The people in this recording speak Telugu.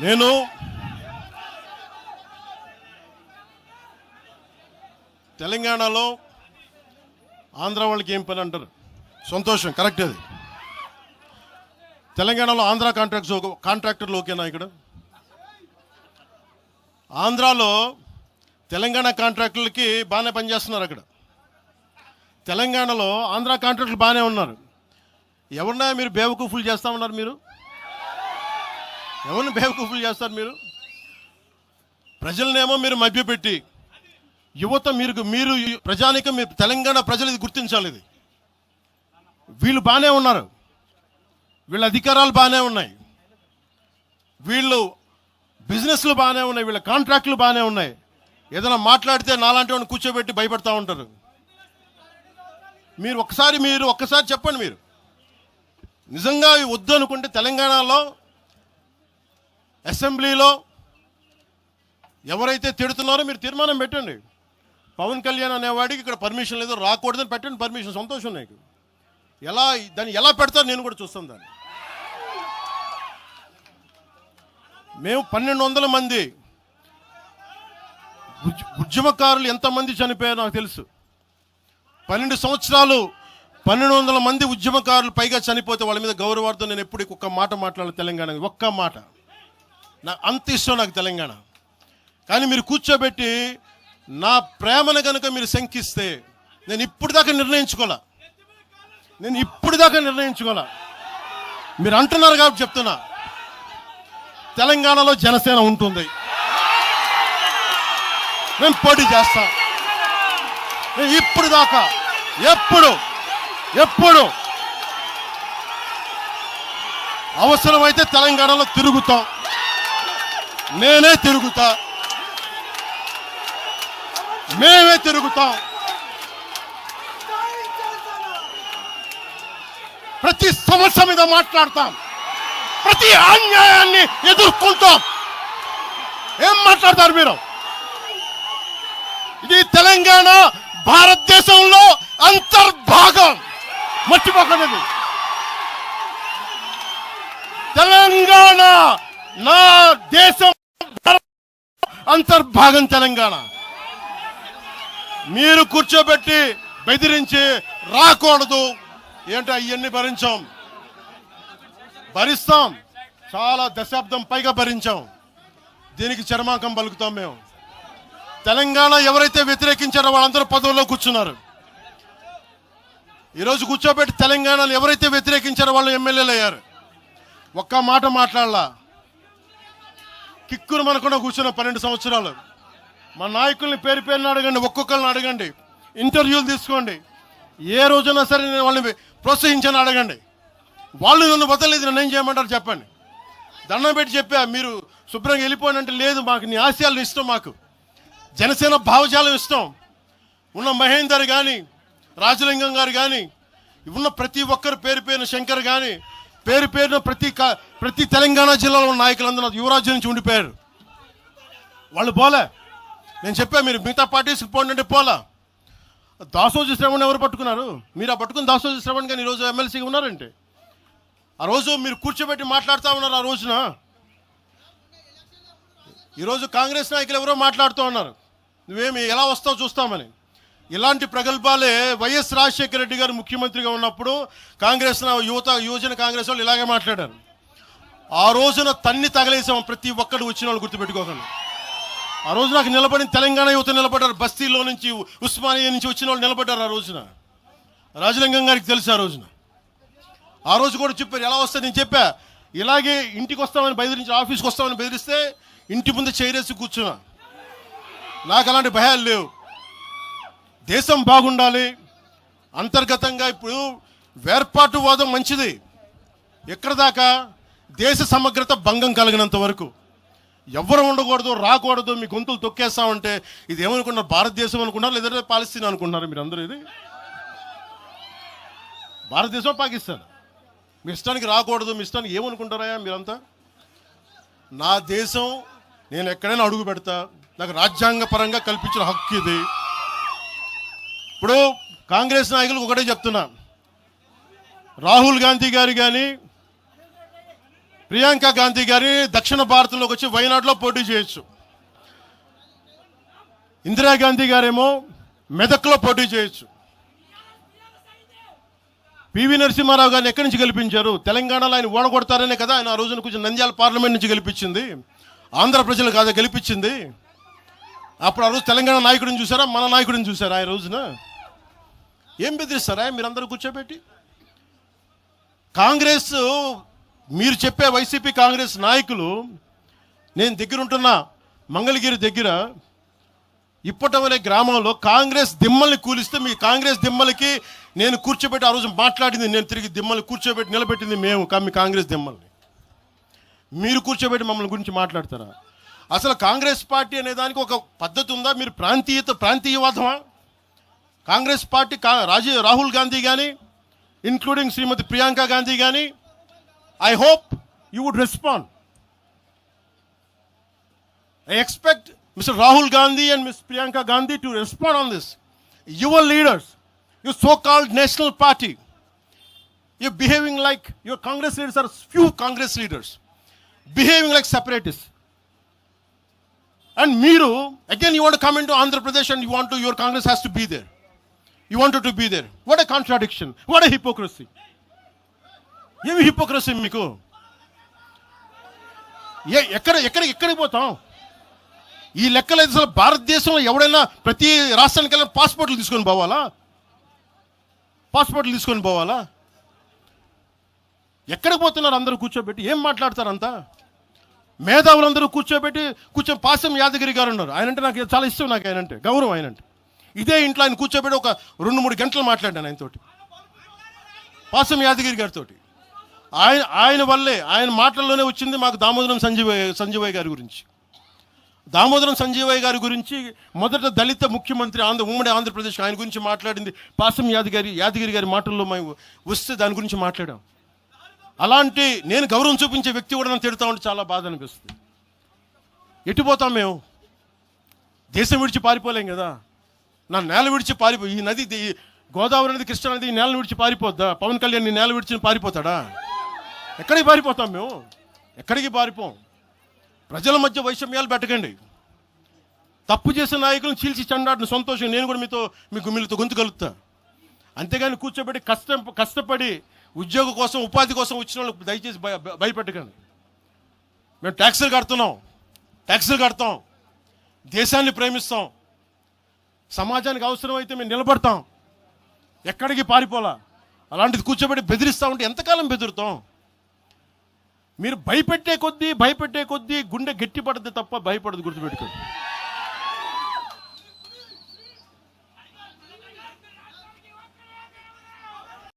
నేను తెలంగాణలో ఆంధ్ర వాళ్ళకి ఏం పని అంటారు, సంతోషం, కరెక్ట్. అది తెలంగాణలో ఆంధ్ర కాంట్రాక్టర్లు ఓకేనా? ఇక్కడ ఆంధ్రాలో తెలంగాణ కాంట్రాక్టర్లకి బాగానే పనిచేస్తున్నారు. అక్కడ తెలంగాణలో ఆంధ్ర కాంట్రాక్టర్లు బాగానే ఉన్నారు. ఎవరినా మీరు బేవకూఫులు చేస్తా ఉన్నారు? మీరు ఎవరిని బేవకూఫులు చేస్తారు? మీరు ప్రజలనేమో మీరు మభ్యపెట్టి, యువత మీరు ప్రజానికం, మీరు తెలంగాణ ప్రజలు ఇది గుర్తించాలి. ఇది వీళ్ళు బాగానే ఉన్నారు, వీళ్ళ అధికారాలు బాగానే ఉన్నాయి, వీళ్ళు బిజినెస్లు బాగానే ఉన్నాయి, వీళ్ళ కాంట్రాక్టులు బాగానే ఉన్నాయి. ఏదైనా మాట్లాడితే నాలాంటి వాడిని కూర్చోబెట్టి భయపడతా ఉంటారు. మీరు ఒక్కసారి చెప్పండి. మీరు నిజంగా వద్దు అనుకుంటే తెలంగాణలో అసెంబ్లీలో ఎవరైతే తిడుతున్నారో మీరు తీర్మానం పెట్టండి. పవన్ కళ్యాణ్ అనేవాడికి ఇక్కడ పర్మిషన్ లేదు, రాకూడదని పెట్టండి పర్మిషన్. సంతోషం నాకు. దాన్ని ఎలా పెడతారు నేను కూడా చూస్తాను. దాన్ని మేము 1200 మంది ఉద్యమకారులు ఎంతమంది చనిపోయారో నాకు తెలుసు. 12 సంవత్సరాలు 1200 మంది ఉద్యమకారులు పైగా చనిపోతే వాళ్ళ మీద గౌరవార్థం నేను ఎప్పుడు ఒక్క మాట మాట్లాడాలి తెలంగాణ, ఒక్క మాట. నాకు అంత ఇష్టం నాకు తెలంగాణ. కానీ మీరు కూర్చోబెట్టి నా ప్రేమను కనుక మీరు శంకిస్తే నేను ఇప్పుడు దాకా నిర్ణయించుకోలే. మీరు అంటున్నారు కాబట్టి చెప్తున్నా, తెలంగాణలో జనసేన ఉంటుంది, మేము పోటీ చేస్తాం. నేను ఇప్పుడు దాకా ఎప్పుడు అవసరమైతే తెలంగాణలో తిరుగుతాం. నేనే తిరుగుతా, మేమే తిరుగుతాం. ప్రతి సమస్య మీద మాట్లాడతాం, ప్రతి అన్యాయాన్ని ఎదుర్కొంటాం. ఏం మాట్లాడతారు మీరు? ఇది తెలంగాణ భారతదేశంలో అంతర్భాగం, మర్చిపోకండి. తెలంగాణ నా దేశం అంతర్భాగం. తెలంగాణ మీరు కూర్చోబెట్టి బెదిరించి రాకూడదు ఏంటో అవన్నీ భరిస్తాం. చాలా దశాబ్దం పైగా భరించాం. దీనికి చర్మాంకం పలుకుతాం మేము. తెలంగాణ ఎవరైతే వ్యతిరేకించారో వాళ్ళందరూ పదవుల్లో కూర్చున్నారు. ఈరోజు కూర్చోబెట్టి తెలంగాణలో ఎవరైతే వ్యతిరేకించారో వాళ్ళు ఎమ్మెల్యేలు అయ్యారు. ఒక్క మాట మాట్లాడలా. కిక్కురు మనకుండా కూర్చున్న 12 సంవత్సరాలు. మా నాయకుల్ని పేరుని అడగండి, ఒక్కొక్కరిని అడగండి, ఇంటర్వ్యూలు తీసుకోండి. ఏ రోజైనా సరే నేను వాళ్ళని ప్రోత్సహించాను అడగండి. వాళ్ళు నన్ను వదలలేదు, నన్ను ఏం చేయమంటారు చెప్పండి. దండం పెట్టి చెప్పా, మీరు శుభ్రంగా వెళ్ళిపోయినంటే లేదు, మాకు నీ ఆశయాలను ఇష్టం, మాకు జనసేన భావజాలం ఇష్టం. ఉన్న మహేందర్ కానీ, రాజలింగం గారు కానీ, ఉన్న ప్రతి ఒక్కరు పేరున శంకర్ కానీ, పేరున ప్రతి తెలంగాణ జిల్లాలో ఉన్న నాయకులందరూ యువరాజ్యం నుంచి ఉండిపోయారు. వాళ్ళు పోలే. నేను చెప్పా, మీరు మిగతా పార్టీస్కి పోండి అంటే పోలా. దాసోజీ శ్రవణ్ ఎవరు పట్టుకున్నారు? మీరు ఆ పట్టుకుని దాసోజీ శ్రవణ్ కానీ ఈరోజు ఎమ్మెల్సీగా ఉన్నారంటే, ఆ రోజు మీరు కూర్చోబెట్టి మాట్లాడుతూ ఉన్నారు. ఆ రోజున ఈరోజు కాంగ్రెస్ నాయకులు ఎవరో మాట్లాడుతూ ఉన్నారు, నువ్వేమి ఎలా వస్తావు చూస్తామని. ఇలాంటి ప్రగల్భాలే వైఎస్ రాజశేఖర రెడ్డి గారు ముఖ్యమంత్రిగా ఉన్నప్పుడు యువజన కాంగ్రెస్ వాళ్ళు ఇలాగే మాట్లాడారు. ఆ రోజున తన్ని తగలేసాం ప్రతి ఒక్కడు వచ్చిన వాళ్ళు, గుర్తుపెట్టుకోకండి. ఆ రోజు నాకు నిలబడిన తెలంగాణ యువత నిలబడ్డారు. బస్తీలో నుంచి, ఉస్మానియా నుంచి వచ్చిన వాళ్ళు నిలబడ్డారు. ఆ రోజున రాజలింగం గారికి తెలుసు. ఆ రోజు కూడా చెప్పారు ఎలా వస్తుంది. నేను చెప్పా, ఇలాగే ఇంటికి వస్తామని బెదిరించి, ఆఫీస్కి వస్తామని బెదిరిస్తే ఇంటి ముందు చైరేసి కూర్చున్నా. నాకు అలాంటి భయాలు లేవు. దేశం బాగుండాలి. అంతర్గతంగా ఇప్పుడు వేర్పాటువాదం మంచిది. ఎక్కడ దాకా? దేశ సమగ్రత భంగం కలిగినంత వరకు. ఎవరు ఉండకూడదు, రాకూడదు, మీ గొంతులు తొక్కేస్తామంటే ఇది ఏమనుకున్నారు? భారతదేశం అనుకున్నారు, లేదంటే పాలస్తీనా అనుకుంటున్నారు? మీరు అందరూ ఇది భారతదేశం, పాకిస్తాన్. మీ ఇష్టానికి రాకూడదు, మీ ఇష్టానికి ఏమనుకుంటారా మీరంతా? నా దేశం, నేను ఎక్కడైనా అడుగు పెడతా. నాకు రాజ్యాంగ పరంగా కల్పించిన హక్కు ఇది. ఇప్పుడు కాంగ్రెస్ నాయకులకు ఒకటే చెప్తున్నా, రాహుల్ గాంధీ గారు కానీ, ప్రియాంక గాంధీ గారి దక్షిణ భారతంలోకి వచ్చి వైనాడులో పోటీ చేయొచ్చు. ఇందిరాగాంధీ గారేమో మెదక్లో పోటీ చేయొచ్చు. పివి నరసింహారావు గారిని ఎక్కడి నుంచి గెలిపించారు? తెలంగాణలో ఆయన ఓడగొడతారనే కదా ఆయన ఆ రోజున కొంచెం నంద్యాల పార్లమెంట్ నుంచి గెలిపించింది. ఆంధ్ర ప్రజలు కాదా గెలిపించింది. అప్పుడు ఆ రోజు తెలంగాణ నాయకుడిని చూసారా, మన నాయకుడిని చూసారా? ఆ రోజున ఏం బెదిరిస్తారా మీరందరూ కూర్చోబెట్టి? కాంగ్రెస్ మీరు చెప్పే వైసీపీ కాంగ్రెస్ నాయకులు, నేను దగ్గరుంటున్నా మంగళగిరి దగ్గర ఇప్పటవలే గ్రామంలో కాంగ్రెస్ దిమ్మల్ని కూలిస్తే మీ కాంగ్రెస్ దిమ్మలకి నేను కూర్చోబెట్టి ఆ రోజు మాట్లాడింది, నేను తిరిగి దిమ్మల్ని కూర్చోబెట్టి నిలబెట్టింది మేము. మీ కాంగ్రెస్ దిమ్మల్ని మీరు కూర్చోబెట్టి మమ్మల్ని గురించి మాట్లాడతారా? అసలు కాంగ్రెస్ పార్టీ అనే దానికి ఒక పద్ధతి ఉందా? మీరు ప్రాంతీయవాదమా? కాంగ్రెస్ పార్టీ రాహుల్ గాంధీ కానీ ఇంక్లూడింగ్ శ్రీమతి ప్రియాంక గాంధీ కానీ, I hope you would respond. I expect Mr. Rahul Gandhi and Ms. Priyanka Gandhi to respond on this. Your leaders, your so-called national party, you're behaving like your Congress leaders are few Congress leaders, behaving like separatists. And Meeru, again you want to come into Andhra Pradesh and your Congress has to be there. You wanted to be there. What a contradiction. What a hypocrisy. Yemi hypocrisy meeku. ఎక్కడికి పోతాం? ఈ లెక్కలు అయితే అసలు భారతదేశంలో ఎవడైనా ప్రతి రాష్ట్రానికి వెళ్ళిన పాస్పోర్ట్లు తీసుకొని పోవాలా? ఎక్కడికి పోతున్నారు అందరూ కూర్చోబెట్టి? ఏం మాట్లాడతారు అంతా? మేధావులందరూ కూర్చొని పాసం యాదగిరి గారు ఉన్నారు. ఆయనంటే నాకు చాలా ఇష్టం, నాకు ఆయనంటే గౌరవం. ఆయనంటే ఇదే ఇంట్లో ఆయన కూర్చోబెట్టి ఒక 2-3 గంటలు మాట్లాడాను ఆయనతోటి, పాసం యాదగిరి గారితో. ఆయన వల్లే, ఆయన మాటల్లోనే వచ్చింది మాకు దామోదరం సంజీవయ్య గారి గురించి. దామోదరం సంజీవయ్య గారి గురించి మొదట దళిత ముఖ్యమంత్రి ఉమ్మడి ఆంధ్రప్రదేశ్, ఆయన గురించి మాట్లాడింది పాసం యాదగిరి గారి మాటల్లో మేము వస్తే దాని గురించి మాట్లాడాం. అలాంటి నేను గౌరవం చూపించే వ్యక్తి కూడా నన్ను తిడతా ఉంటే చాలా బాధ అనిపిస్తుంది. ఎటుపోతాం మేము? దేశం విడిచి పారిపోలేం కదా. నా నేల విడిచి ఈ నది, గోదావరి నది, కృష్ణా నది ఈ నేలను విడిచి పారిపోద్దా? పవన్ కళ్యాణ్ ఈ నేల విడిచి పారిపోతాడా? ఎక్కడికి పారిపోతాం మేము? ఎక్కడికి పారిపోం. ప్రజల మధ్య వైషమ్యాలు పెట్టకండి. తప్పు చేసిన నాయకులను చీల్చి చెండాడిన సంతోషం నేను కూడా మీతో గొంతు కలుగుతా. అంతేగాని కూర్చోబెట్టి కష్టపడి ఉద్యోగం కోసం, ఉపాధి కోసం వచ్చిన వాళ్ళకి దయచేసి భయపెట్టకండి. మేము ట్యాక్సులు కడతాం, దేశాన్ని ప్రేమిస్తాం, సమాజానికి అవసరమైతే మేము నిలబడతాం, ఎక్కడికి పారిపోలా. అలాంటిది కూర్చోబెట్టి బెదిరిస్తూ ఉంటే ఎంతకాలం బెదురుతాం? మీరు భయపెట్టే కొద్దీ గుండె గట్టి పడద్దు తప్ప భయపడదు, గుర్తుపెట్టుకోండి.